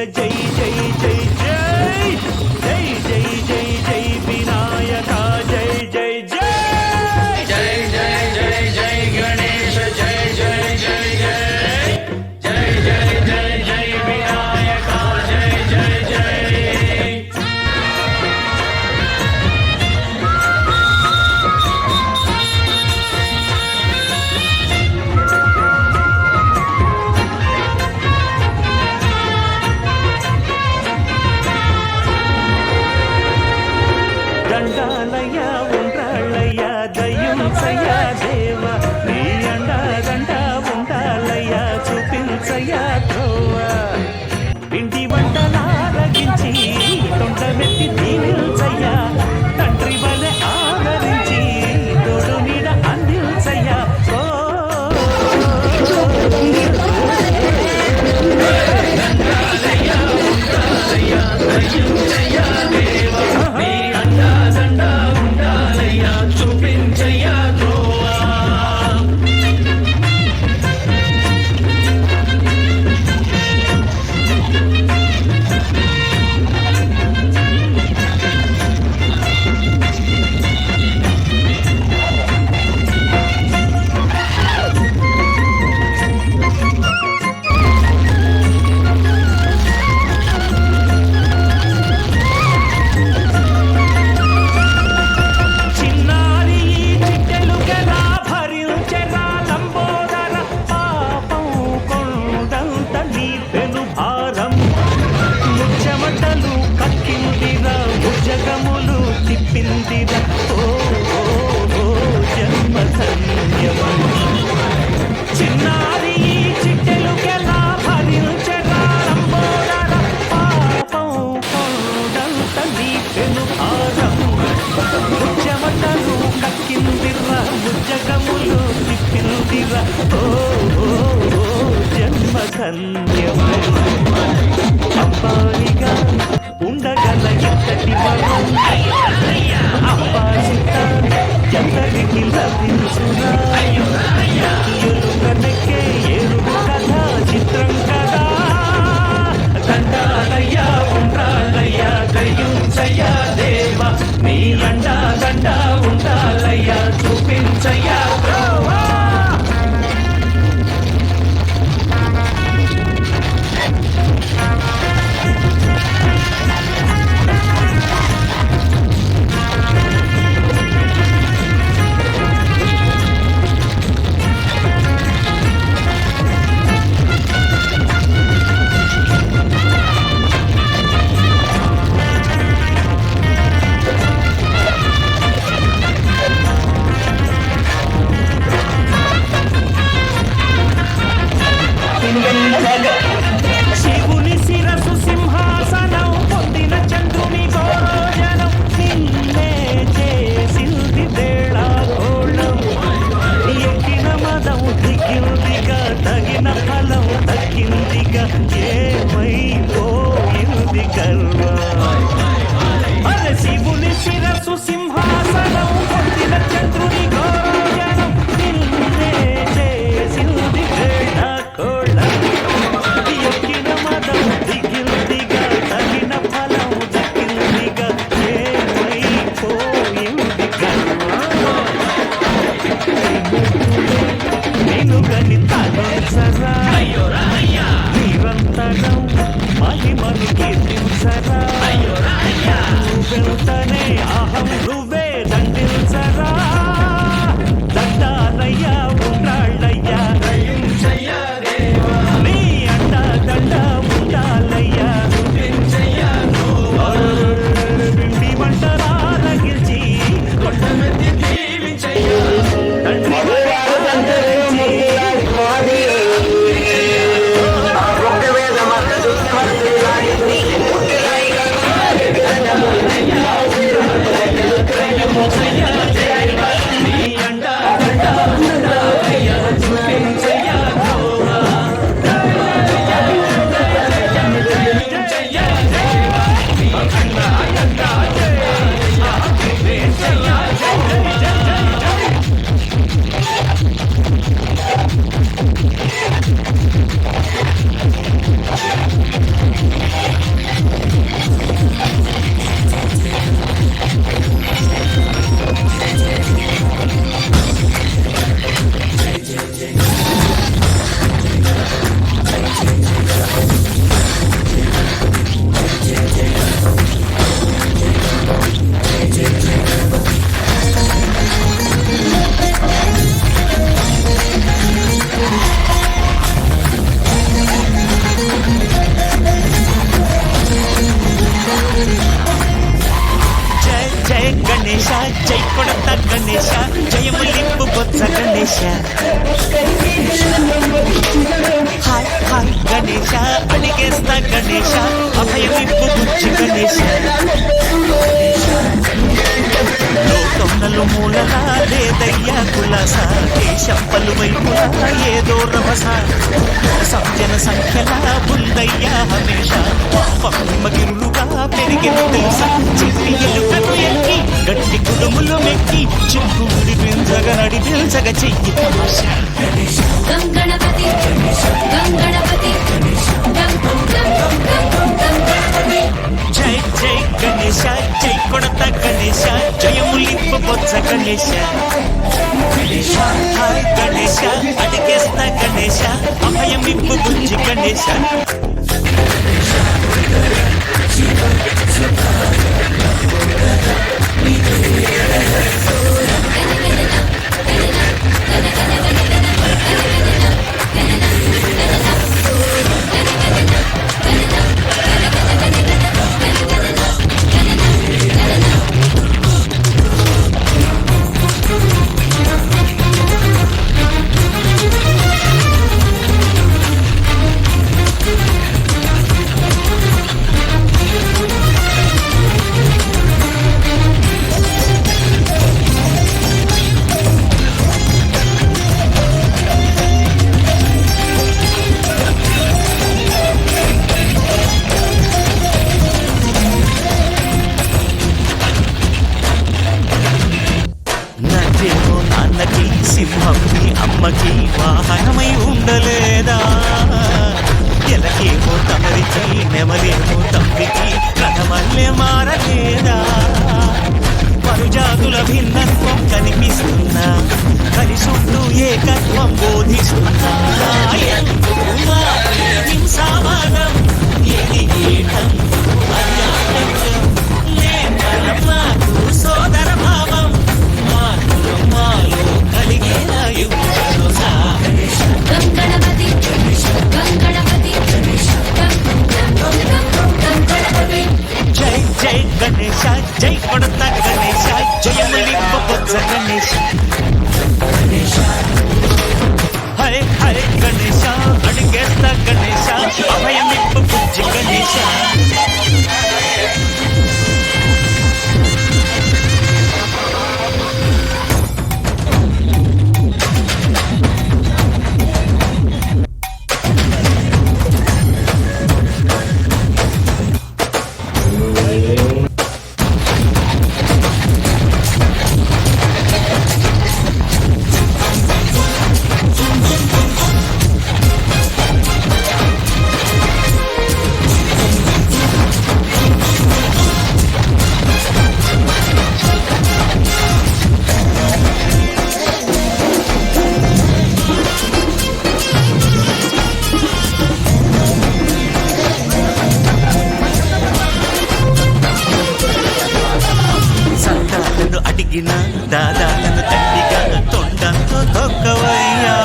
జై జై జై జై జై జై జై జై వినాయక జై జై జై జై జై జై జై గణేశ జై జై జై జై జై జై జై జై వినాయక జై జై జై దండాలయ ఉండ్రాళ్ళయ్య దయ్యుంచయ్య దేవ నీ అండ దండ ఉండాలయ్య చూపించయ్య త్రోవ ఇంటి వంటలారగించి తొండమెత్తి దీవించయ్య తండ్రి వలె ఆదరించి తోడు నీడ అందించయ్య ఓ దండాలయ ఉండాలయ్య దయ్యుంచయ్య దేవ నీ అండ దండ ఉండాలయ్య చూపించయ్య త్రోవా చిన్నారి ఈ చిట్టెలుగెలా భరించెరా లంబోదర పాపం కొండంత నీ పెను భారం ముచ్చమటలు కక్కిందిరా భుజగములు తిప్పిందిరా ఓ ఓ, ఓ జన్మ ధన్యమా చిన్నారి ఈ చిట్టెలుగెలా భరించెరా లంబోదర పాపం కొండంత నీ పెను భారం ముచ్చమటలు కక్కిందిరా ముజ్జగములు తిప్పిందిరా ఓ ఓ, ఓ జన్మ ధన్యమా అబ్బాయిగా ఉండగల ఎంతటి వరం అబ్బాసిత ఎంతటికి లభించునా ఎరుకనకే ఎరుగు కథ చిత్రం కదా దండాలయ్య ఉండాలయ్య దయ్యుంచయ్య దేవ నీ అండా దండ ఉండాలయ్య చూపించయ్య త్రోవా శివుని శిరసు సింహాసనం పొందిన చంద్రుని గోరోజనం నిన్నే చేసింది వేళాకోళం ఎక్కిన మదం దిగిందిగా తగిన ఫలం దక్కిందిగా ఏమైపోయింది గర్వం అరే శివుని శిరసు సింహాసనం పొందిన చంద్రుని గోరోజనం నిన్నే చేసింది వేళాకోళం ఎక్కిన మదం దిగిందిగా తగిన ఫలం దక్కిందిగా ఏమైపోయింది గర్వం నిన్నుగని తలంచరా నిరంతరం మహిమను కీర్తించరా నువ్వెంతనే అహం నువ్వే దండించరా జై కొడత గణేశ జయములింపు బొత్స గణేశ హాయ్ హాయ్ గణేశ అడిగేస్తా గణేశ అభయమిప్పు బుజ్జి గణేశ లోకం నలుమూలలా లేదయ్యా కులాస దేశం పలువైపులా ఏదో రభస సంజన సంఖ్యలా ఉందయ్యా హమేష పశ్చిమగిరులుగా పెరిగిన తెలుసా చిట్టి ఎలుకను ఎక్కి గట్టి కుడుములు మెక్కి చిక్కుడి పింజగ నడిపించగ చెయ్యి గంగణపతి గంగణపతి జై జై గణేశ జై కొడత గణేశ జయములింపు బొత్స గణేశ హాయ్ గణేశ అడిగేస్తా గణేశ అభయమిప్పు బుజ్జి గణేశ నాకేమో నాన్నకి సింహంకి అమ్మకి వాహనమై ఉండలేదా ఎలకేమో తమరికి నెమలేమో తమ్మికి రథమల్లే మారలేదా పరుజాతుల భిన్నత్వం కనిపిస్తున్నా కలిసుంటూ ఏకత్వం బోధిస్తున్నా హింసావాదం ఏది ఏటం అర్యాటంకం నేతరం నాకు సోదర భావం మాలో కలిగేలా గంగణపతి గంగణపతి గంగణపతి జై జై గణేశ జై కొడత గణేశ జయములింపు బొత్స గణేశ హరే హరే గణేశ అడిగేస్తా గణేశ అభయమిప్పు బుజ్జి గణేశ అడిగిన దాదాలను తండ్రిగా తొండంతో తొక్కవయ్యా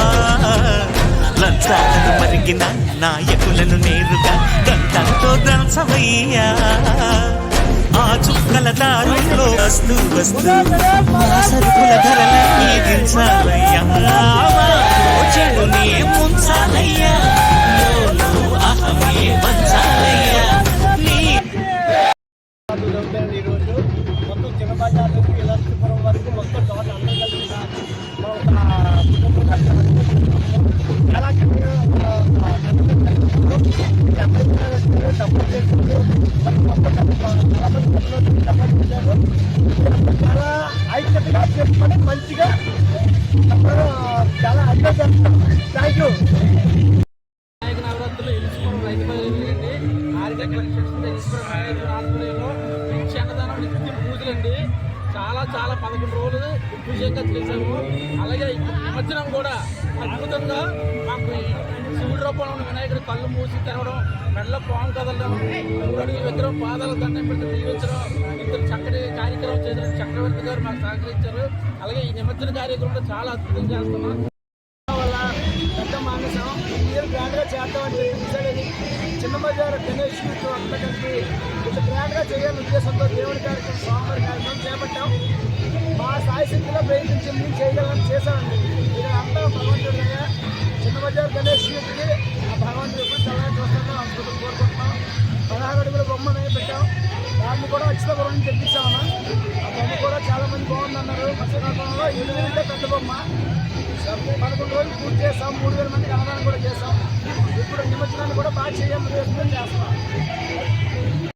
లంచాలను మరిగిన నాయకులను నేరుగా గంటంతో దంచవయ్యా ఆ చుక్కల దారుల్లో వస్తూ వస్తూ మా సరుకుల ధరలన్నీ దించాలయ్యా చెడునే ముంచాలయ్యా అహమే పంచాలయ్యా నీ ఈరోజు మొత్తం చిన్న బజార్ నుంచి ఇలాంటిపురం వరకు మొత్తం టోటల్ అందరూ కలిసి చాలా చాలా ఐక్యతగా చేసుకొని మంచిగా చాలా అడ్వైజ్ థ్యాంక్ యూ. వినాయక నవరాత్రులు ఎలుచుకోవడం రైతు బజార్లండి ఆర్కే కలెక్షన్స్ ఎలుచుకోవడం మేనేజర్ ఆధ్వర్యంలో మంచి అన్నదానం నిత్యం పూజలండి. చాలా 11 రోజులు పూజంగా చేశాము. అలాగే నిమజ్జనం కూడా అద్భుతంగా మాకు శివుడి రూపంలో ఉన్న వినాయకుడి కళ్ళు మూసి తెరవడం, మెడలో పాము కదలడం, 3 అడుగుల విగ్రహం పాదాలు దండం పెడితే దీవించడం, ఇంత చక్కటి కార్యక్రమం చేసిన చక్రవర్తి గారు మాకు సహకరించారు. అలాగే ఈ నిమజ్జన కార్యక్రమంలో చాలా అద్భుతం చేస్తున్నాం. పెద్ద మానసం మీరు గ్రాండ్గా చేద్దామని చెప్పి డిసైడ్ అయ్యి చిన్న బజారు గణేష్ అంతా కలిపి ఇంత గ్రాండ్గా చేయాలనే ఉద్దేశంతో దేవుడి కార్యక్రమం స్వామివారి కార్యక్రమం చేపట్టాం. శాయశక్తిలో ప్రయత్నించింది, చేయగలని చేశామండి. ఇది అంతా భగవంతుడి దగ్గర చిన్న బజార్ గణేష్కి ఆ భగవంతుడు ఎప్పుడు చల్లగా చూస్తామో అనుకుంటూ కోరుకుంటున్నాం. 16 అడుగుల బొమ్మని పెట్టాం, దాన్ని కూడా అక్షతపురం నుంచి తెప్పించామన్నా. ఆ బొమ్మ కూడా చాలా మంది బాగుందన్నారు. మత్స్యకాలంలో 8 అంటే పెద్ద బొమ్మ 11 రోజులు పూర్తి చేస్తాం. 3000 మందికి అన్నదానం కూడా చేస్తాం. ఇప్పుడు నిమజ్జనాన్ని కూడా బాగా చేయాలని చేస్తాం.